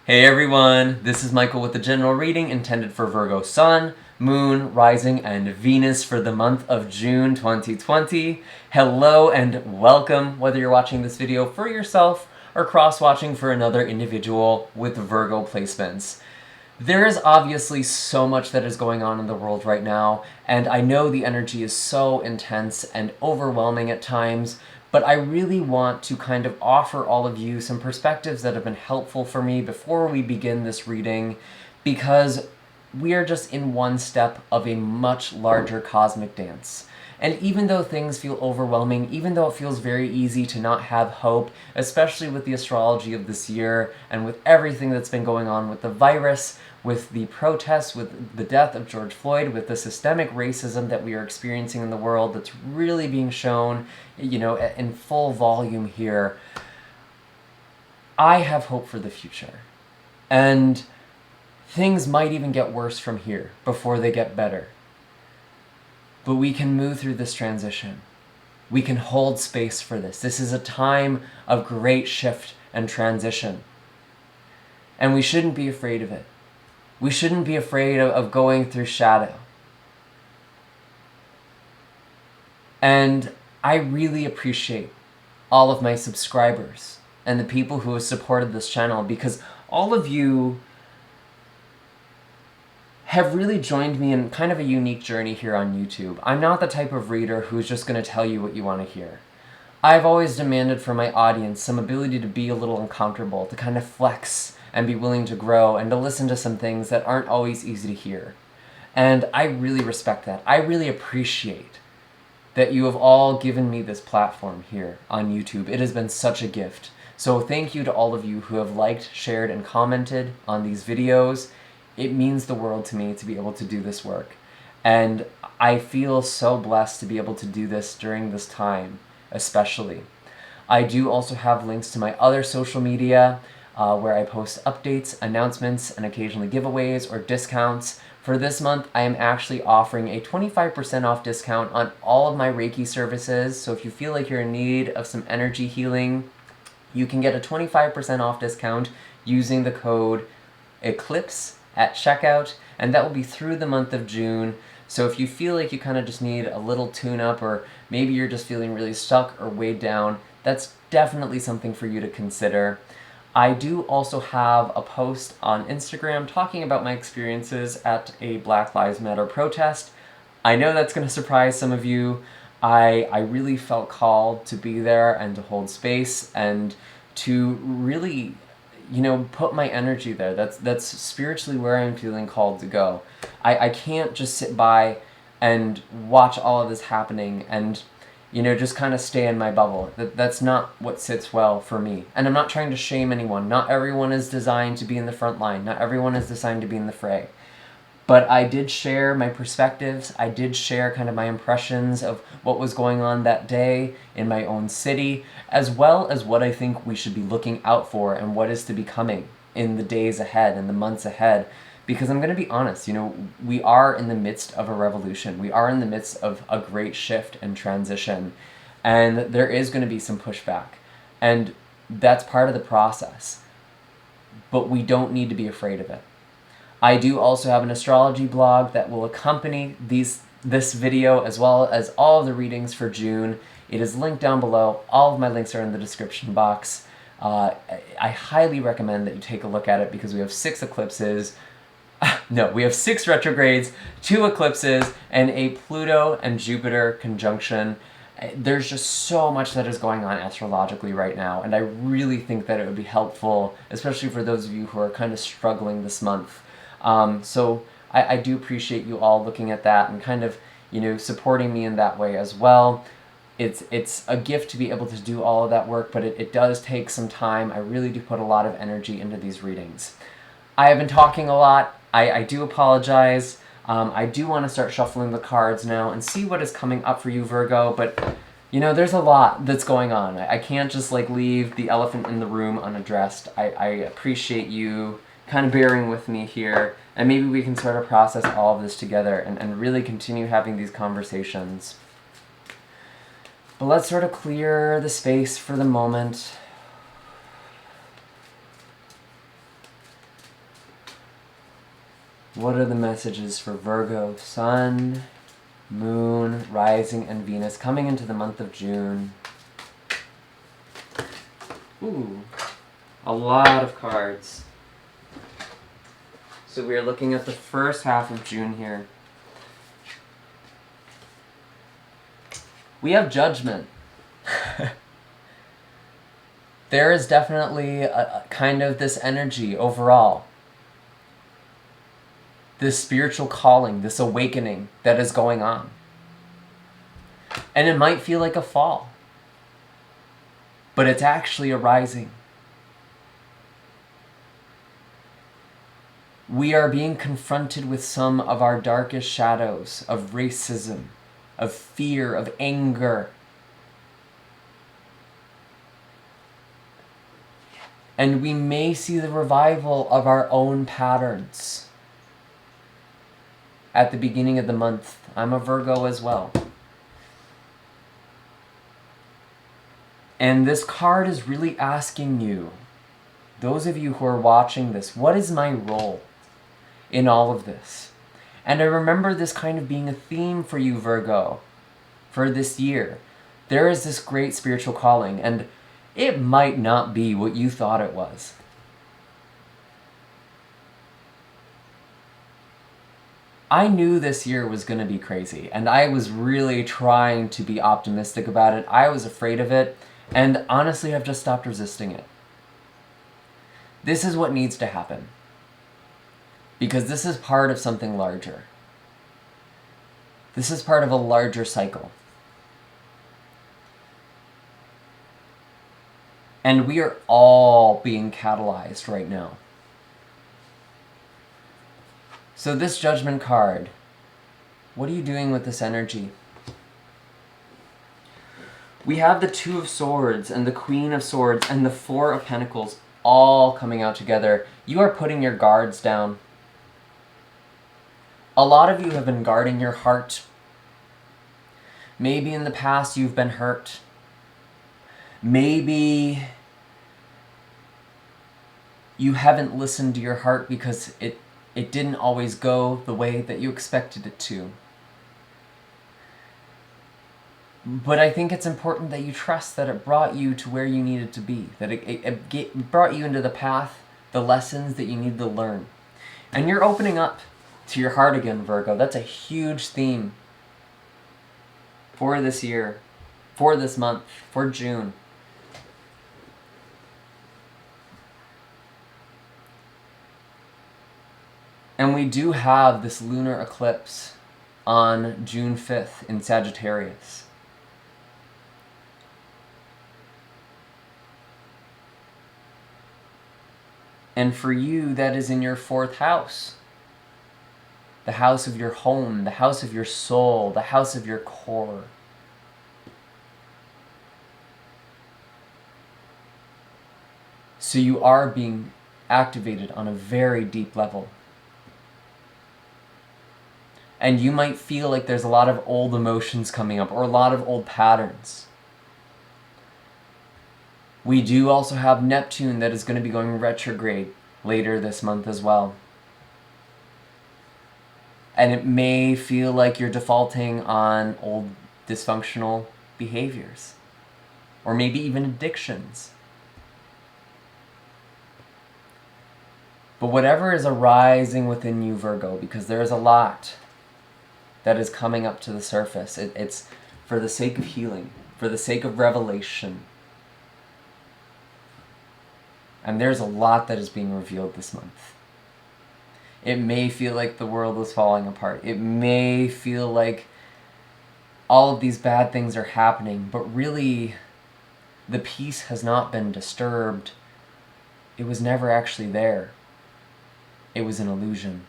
Hey everyone, this is Michael with the general reading intended for Virgo Sun, Moon, Rising, and Venus for the month of June 2020. Hello and welcome, whether you're watching this video for yourself or cross-watching for another individual with Virgo placements. There is obviously so much that is going on in the world right now, and I know the energy is so intense and overwhelming at times, but I really want to kind of offer all of you some perspectives that have been helpful for me before we begin this reading, because we are just in one step of a much larger cosmic dance. And even though things feel overwhelming, even though it feels very easy to not have hope, especially with the astrology of this year and with everything that's been going on with the virus, with the protests, with the death of George Floyd, with the systemic racism that we are experiencing in the world that's really being shown, in full volume here, I have hope for the future. And things might even get worse from here before they get better. But we can move through this transition. We can hold space for this. This is a time of great shift and transition. And we shouldn't be afraid of it. We shouldn't be afraid of going through shadow. And I really appreciate all of my subscribers and the people who have supported this channel, because all of you have really joined me in kind of a unique journey here on YouTube. I'm not the type of reader who's just going to tell you what you want to hear. I've always demanded from my audience some ability to be a little uncomfortable, to kind of flex and be willing to grow and to listen to some things that aren't always easy to hear. And I really respect that. I really appreciate that you have all given me this platform here on YouTube. It has been such a gift. So thank you to all of you who have liked, shared, and commented on these videos. It means the world to me to be able to do this work. And I feel so blessed to be able to do this during this time, especially. I do also have links to my other social media where I post updates, announcements, and occasionally giveaways or discounts. For this month, I am actually offering a 25% off discount on all of my Reiki services. So if you feel like you're in need of some energy healing, you can get a 25% off discount using the code ECLIPSE at checkout, and that will be through the month of June. So if you feel like you kind of just need a little tune-up, or maybe you're just feeling really stuck or weighed down, that's definitely something for you to consider. I do also have a post on Instagram talking about my experiences at a Black Lives Matter protest. I know that's going to surprise some of you. I really felt called to be there and to hold space and to really put my energy there. That's spiritually where I'm feeling called to go. I can't just sit by and watch all of this happening and, just kind of stay in my bubble. That's not what sits well for me. And I'm not trying to shame anyone. Not everyone is designed to be in the front line. Not everyone is designed to be in the fray. But I did share my perspectives. I did share kind of my impressions of what was going on that day in my own city, as well as what I think we should be looking out for and what is to be coming in the days ahead and the months ahead. Because I'm going to be honest, we are in the midst of a revolution. We are in the midst of a great shift and transition. And there is going to be some pushback. And that's part of the process. But we don't need to be afraid of it. I do also have an astrology blog that will accompany this video, as well as all of the readings for June. It is linked down below. All of my links are in the description box. I highly recommend that you take a look at it, because we have 6 eclipses. No, we have 6 retrogrades, 2 eclipses, and a Pluto and Jupiter conjunction. There's just so much that is going on astrologically right now, and I really think that it would be helpful, especially for those of you who are kind of struggling this month. So I do appreciate you all looking at that and kind of, supporting me in that way as well. It's a gift to be able to do all of that work, but it does take some time. I really do put a lot of energy into these readings. I have been talking a lot. I do apologize. I do want to start shuffling the cards now and see what is coming up for you, Virgo, but there's a lot that's going on. I can't just leave the elephant in the room unaddressed. I appreciate you kind of bearing with me here, and maybe we can sort of process all of this together and really continue having these conversations. But let's sort of clear the space for the moment. What are the messages for Virgo? Sun, Moon, Rising, and Venus coming into the month of June. Ooh, a lot of cards. So we are looking at the first half of June here. We have Judgment. There is definitely a kind of this energy overall. This spiritual calling, this awakening that is going on. And it might feel like a fall, but it's actually a rising. We are being confronted with some of our darkest shadows of racism, of fear, of anger. And we may see the revival of our own patterns. At the beginning of the month, I'm a Virgo as well. And this card is really asking you, those of you who are watching this, what is my role in all of this? And I remember this kind of being a theme for you, Virgo, for this year. There is this great spiritual calling, and it might not be what you thought it was. I knew this year was going to be crazy, and I was really trying to be optimistic about it. I was afraid of it, and honestly, I've just stopped resisting it. This is what needs to happen, because this is part of something larger. This is part of a larger cycle. And we are all being catalyzed right now. So this Judgment card, what are you doing with this energy? We have the Two of Swords and the Queen of Swords and the Four of Pentacles all coming out together. You are putting your guards down. A lot of you have been guarding your heart. Maybe in the past you've been hurt. Maybe you haven't listened to your heart because it didn't always go the way that you expected it to. But I think it's important that you trust that it brought you to where you needed to be, that it brought you into the path, the lessons that you need to learn. And you're opening up to your heart again, Virgo. That's a huge theme for this year, for this month, for June. And we do have this lunar eclipse on June 5th in Sagittarius. And for you, that is in your 4th house. The house of your home, the house of your soul, the house of your core. So you are being activated on a very deep level. And you might feel like there's a lot of old emotions coming up or a lot of old patterns. We do also have Neptune that is going to be going retrograde later this month as well. And it may feel like you're defaulting on old dysfunctional behaviors. Or maybe even addictions. But whatever is arising within you, Virgo, because there is a lot that is coming up to the surface. It's for the sake of healing, for the sake of revelation. And there's a lot that is being revealed this month. It may feel like the world is falling apart. It may feel like all of these bad things are happening, but really the peace has not been disturbed. It was never actually there. It was an illusion.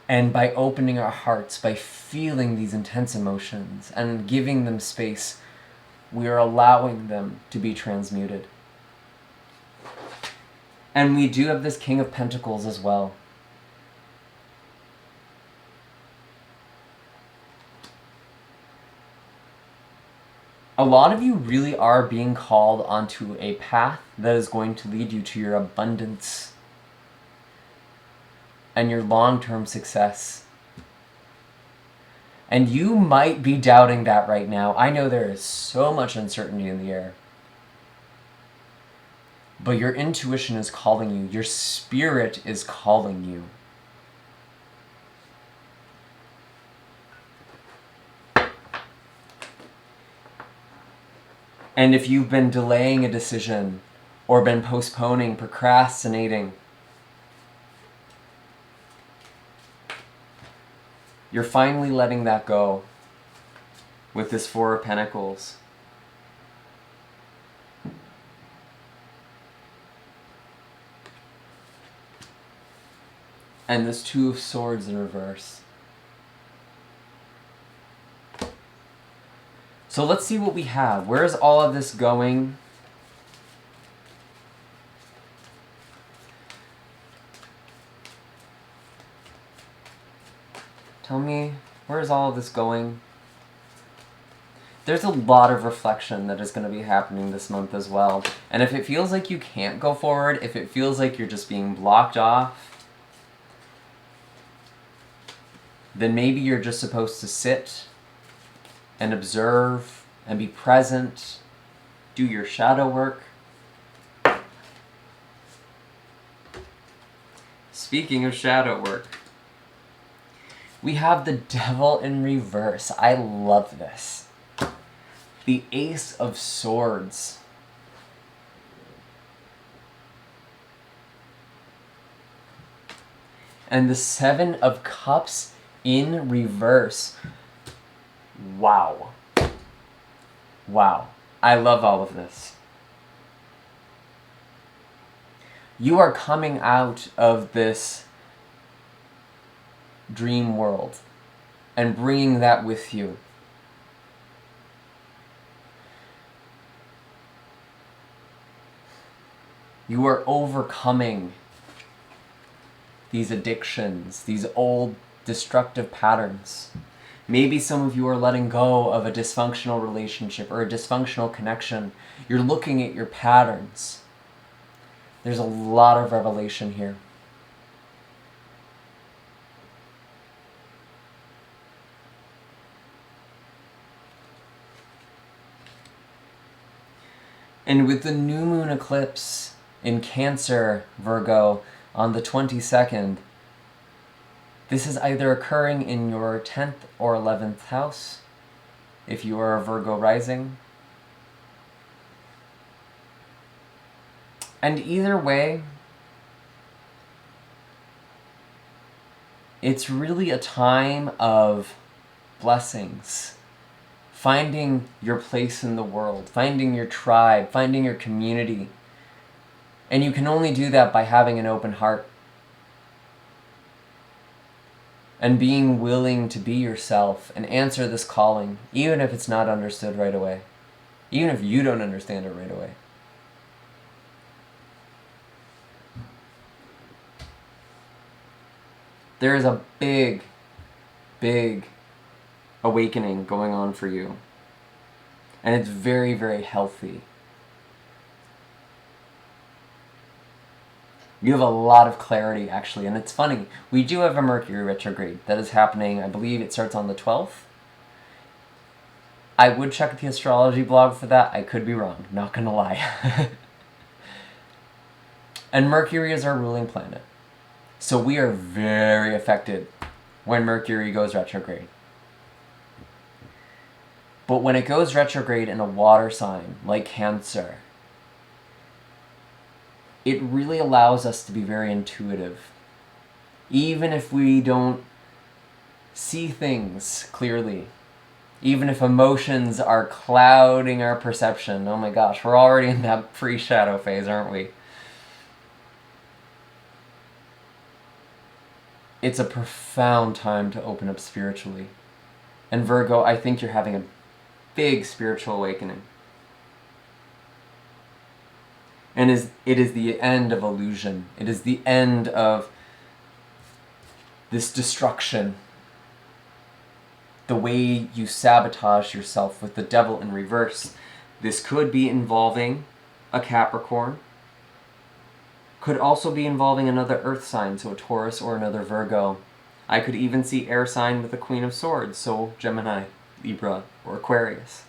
And by opening our hearts, by feeling these intense emotions and giving them space, we are allowing them to be transmuted. And we do have this King of Pentacles as well. A lot of you really are being called onto a path that is going to lead you to your abundance. and your long-term success. And you might be doubting that right now. I know there is so much uncertainty in the air. But your intuition is calling you. Your spirit is calling you. And if you've been delaying a decision or been postponing, procrastinating, you're finally letting that go with this Four of Pentacles. And this Two of Swords in reverse. So let's see what we have. Where is all of this going? Tell me, where is all of this going? There's a lot of reflection that is going to be happening this month as well. And if it feels like you can't go forward, if it feels like you're just being blocked off, then maybe you're just supposed to sit and observe and be present, do your shadow work. Speaking of shadow work, we have the Devil in reverse. I love this. The Ace of Swords. And the Seven of Cups in reverse. Wow. Wow. I love all of this. You are coming out of this dream world and bringing that with you. You are overcoming these addictions, these old destructive patterns. Maybe some of you are letting go of a dysfunctional relationship or a dysfunctional connection. You're looking at your patterns. There's a lot of revelation here. And with the new moon eclipse in Cancer, Virgo, on the 22nd, this is either occurring in your 10th or 11th house, if you are a Virgo rising. And either way, it's really a time of blessings. Finding your place in the world, finding your tribe, finding your community. And you can only do that by having an open heart. And being willing to be yourself and answer this calling, even if it's not understood right away. Even if you don't understand it right away. There is a big, big awakening going on for you. And it's very, very healthy. You have a lot of clarity, actually. And it's funny, we do have a Mercury retrograde that is happening, I believe it starts on the 12th. I would check the astrology blog for that. I could be wrong, not gonna lie. And Mercury is our ruling planet. So we are very affected when Mercury goes retrograde. But when it goes retrograde in a water sign, like Cancer, it really allows us to be very intuitive. Even if we don't see things clearly, even if emotions are clouding our perception, oh my gosh, we're already in that pre-shadow phase, aren't we? It's a profound time to open up spiritually. And Virgo, I think you're having a big spiritual awakening. And it is the end of illusion. It is the end of this destruction. The way you sabotage yourself with the Devil in reverse. This could be involving a Capricorn, Could also be involving another earth sign, so a Taurus or another Virgo. I could even see air sign with the Queen of Swords, so Gemini, Libra, or Aquarius.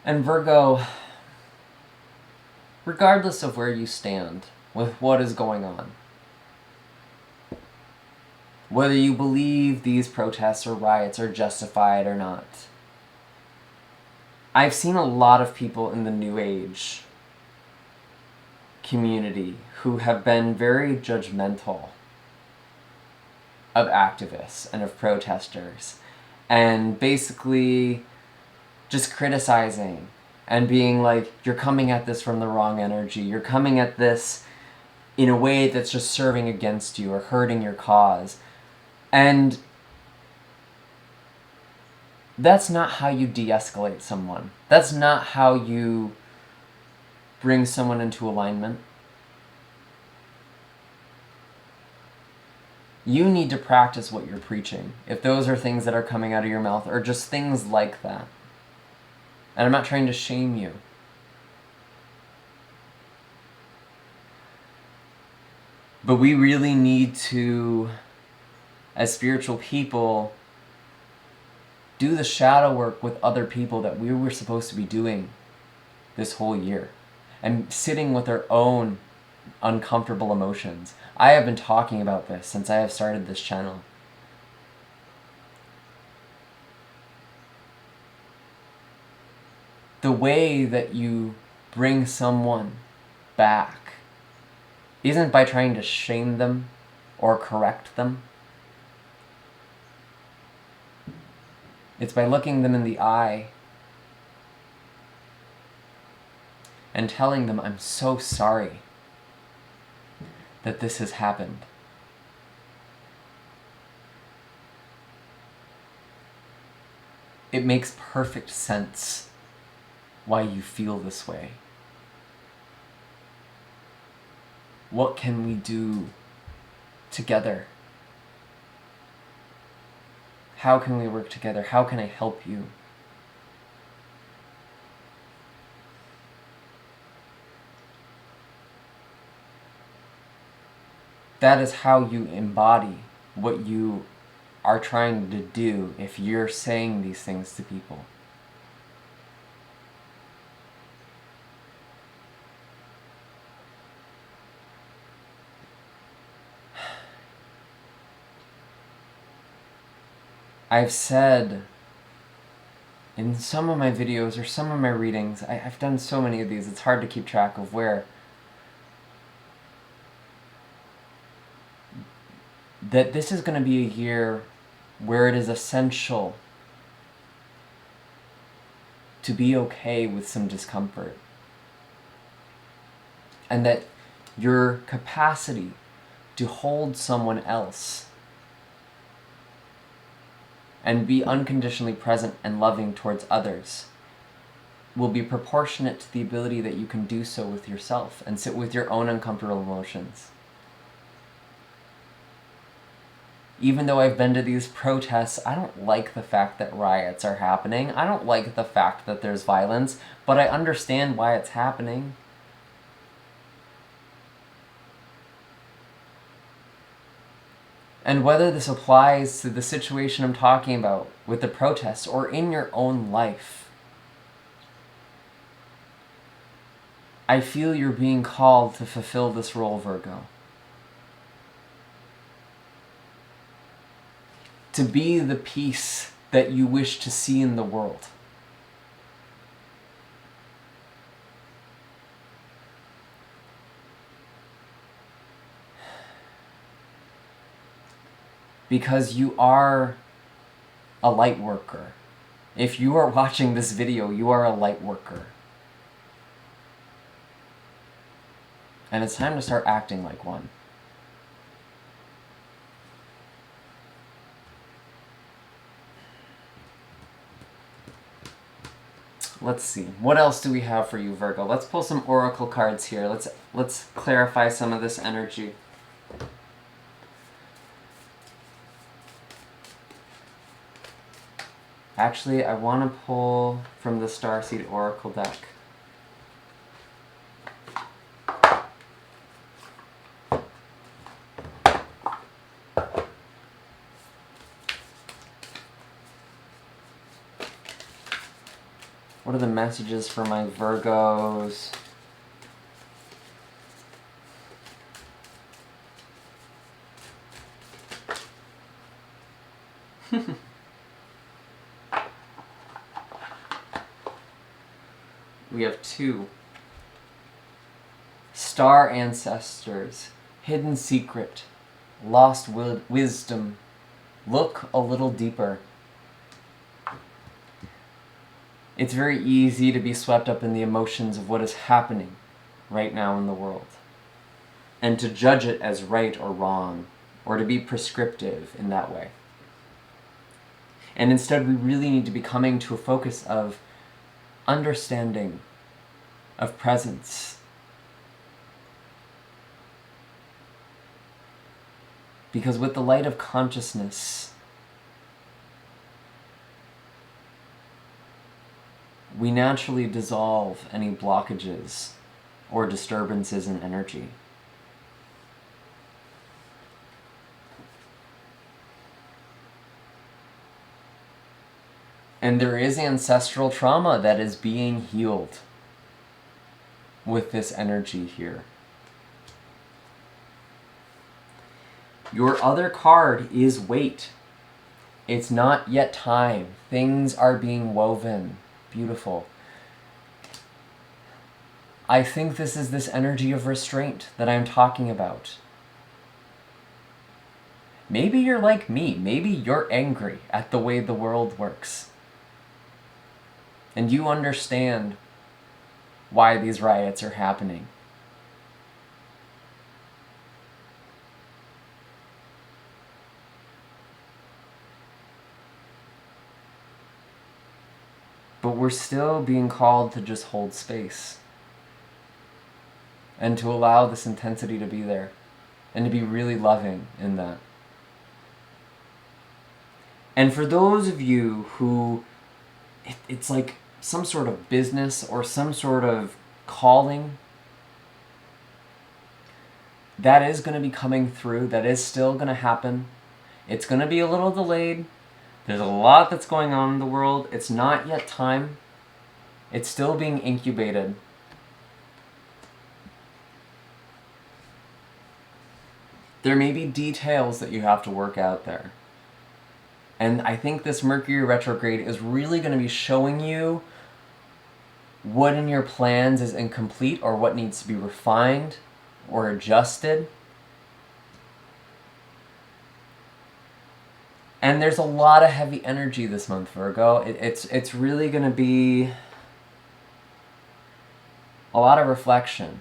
And Virgo, regardless of where you stand with what is going on, whether you believe these protests or riots are justified or not, I've seen a lot of people in the New Age community who have been very judgmental of activists and of protesters, and basically just criticizing and being like, you're coming at this from the wrong energy, you're coming at this in a way that's just serving against you or hurting your cause. And that's not how you de-escalate someone. That's not how you bring someone into alignment. You need to practice what you're preaching, if those are things that are coming out of your mouth, or just things like that. And I'm not trying to shame you. But we really need to, as spiritual people, do the shadow work with other people that we were supposed to be doing this whole year. And sitting with our own uncomfortable emotions. I have been talking about this since I have started this channel. The way that you bring someone back isn't by trying to shame them or correct them. It's by looking them in the eye and telling them, I'm so sorry that this has happened. It makes perfect sense why you feel this way. What can we do together? How can we work together? How can I help you? That is how you embody what you are trying to do if you're saying these things to people. I've said in some of my videos or some of my readings, I've done so many of these, it's hard to keep track of where, that this is going to be a year where it is essential to be okay with some discomfort. And that your capacity to hold someone else and be unconditionally present and loving towards others will be proportionate to the ability that you can do so with yourself and sit with your own uncomfortable emotions. Even though I've been to these protests, I don't like the fact that riots are happening. I don't like the fact that there's violence, but I understand why it's happening. And whether this applies to the situation I'm talking about with the protests or in your own life, I feel you're being called to fulfill this role, Virgo. To be the peace that you wish to see in the world. Because you are a light worker. If you are watching this video, you are a light worker. And it's time to start acting like one. Let's see. What else do we have for you, Virgo? Let's pull some oracle cards here. Let's clarify some of this energy. Actually, I want to pull from the Starseed Oracle deck. What are the messages for my Virgos? We have 2. Star ancestors, hidden secret, lost wisdom. Look a little deeper. It's very easy to be swept up in the emotions of what is happening right now in the world, and to judge it as right or wrong, or to be prescriptive in that way. And instead, we really need to be coming to a focus of understanding, of presence. Because with the light of consciousness, we naturally dissolve any blockages or disturbances in energy. And there is ancestral trauma that is being healed with this energy here. Your other card is wait. It's not yet time. Things are being woven. Beautiful. I think this is this energy of restraint that I'm talking about. Maybe you're like me. Maybe you're angry at the way the world works. And you understand why these riots are happening. But we're still being called to just hold space. And to allow this intensity to be there. And to be really loving in that. And for those of you who, it's like some sort of business or some sort of calling, that is going to be coming through. That is still going to happen. It's going to be a little delayed. There's a lot that's going on in the world. It's not yet time. It's still being incubated. There may be details that you have to work out there. And I think this Mercury retrograde is really going to be showing you what in your plans is incomplete or what needs to be refined or adjusted. And there's a lot of heavy energy this month, Virgo. It's really going to be a lot of reflection.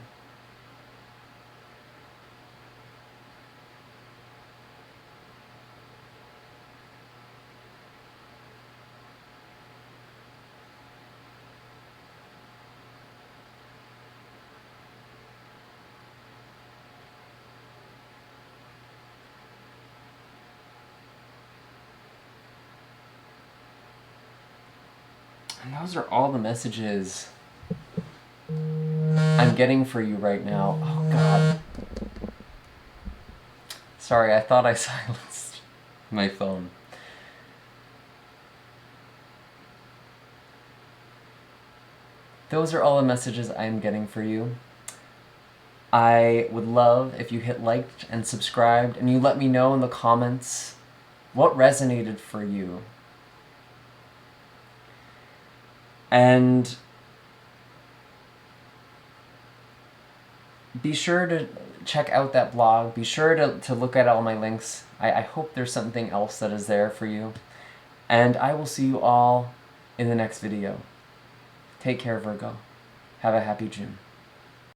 And those are all the messages I'm getting for you right now. Oh, God. Sorry, I thought I silenced my phone. Those are all the messages I'm getting for you. I would love if you hit liked and subscribed and you let me know in the comments what resonated for you. And be sure to check out that blog. Be sure to look at all my links. I hope there's something else that is there for you. And I will see you all in the next video. Take care, Virgo. Have a happy June.